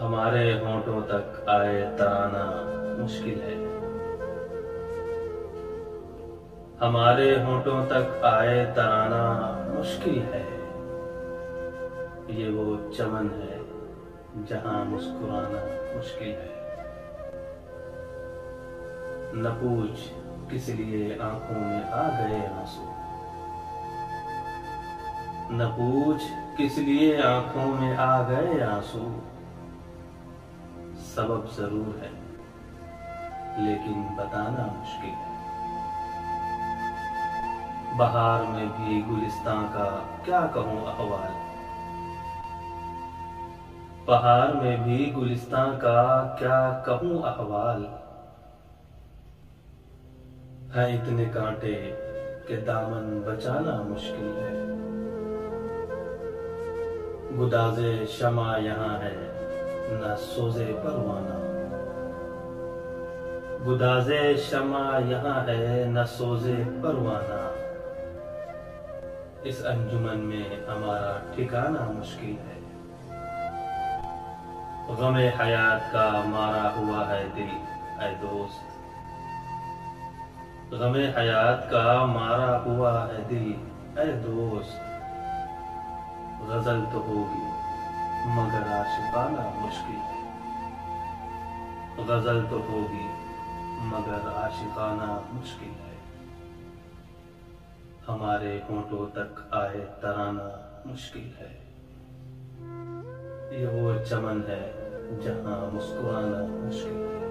हमारे होठों तक आए तराना मुश्किल है। हमारे होठों तक आए तराना मुश्किल है। ये वो चमन है जहां मुस्कुराना मुश्किल है। न पूछ किस लिए आंखों में आ गए आंसू। न पूछ किस लिए आंखों में आ गए आंसू। सबब जरूर है लेकिन बताना मुश्किल है। बहार में भी गुलिस्तां का क्या कहूं अहवाल। बहार में भी गुलिस्तां का क्या कहूं अहवाल। हैं इतने कांटे कि दामन बचाना मुश्किल है। गुदाजे शमा यहाँ है न सोजे परवाना। गुदाजे शमा यहाँ है न सोजे परवाना। इस अंजुमन में हमारा ठिकाना मुश्किल है। गमे हयात का मारा हुआ है दिल ऐ दोस्त। गमे हयात का मारा हुआ है दिल ऐ दोस्त। गजल तो होगी मगर आशिकाना मुश्किल है। गजल तो होगी मगर आशिकाना मुश्किल है। हमारे होठों तक आए तराना मुश्किल है। ये वो चमन है जहां मुस्कुराना मुश्किल है।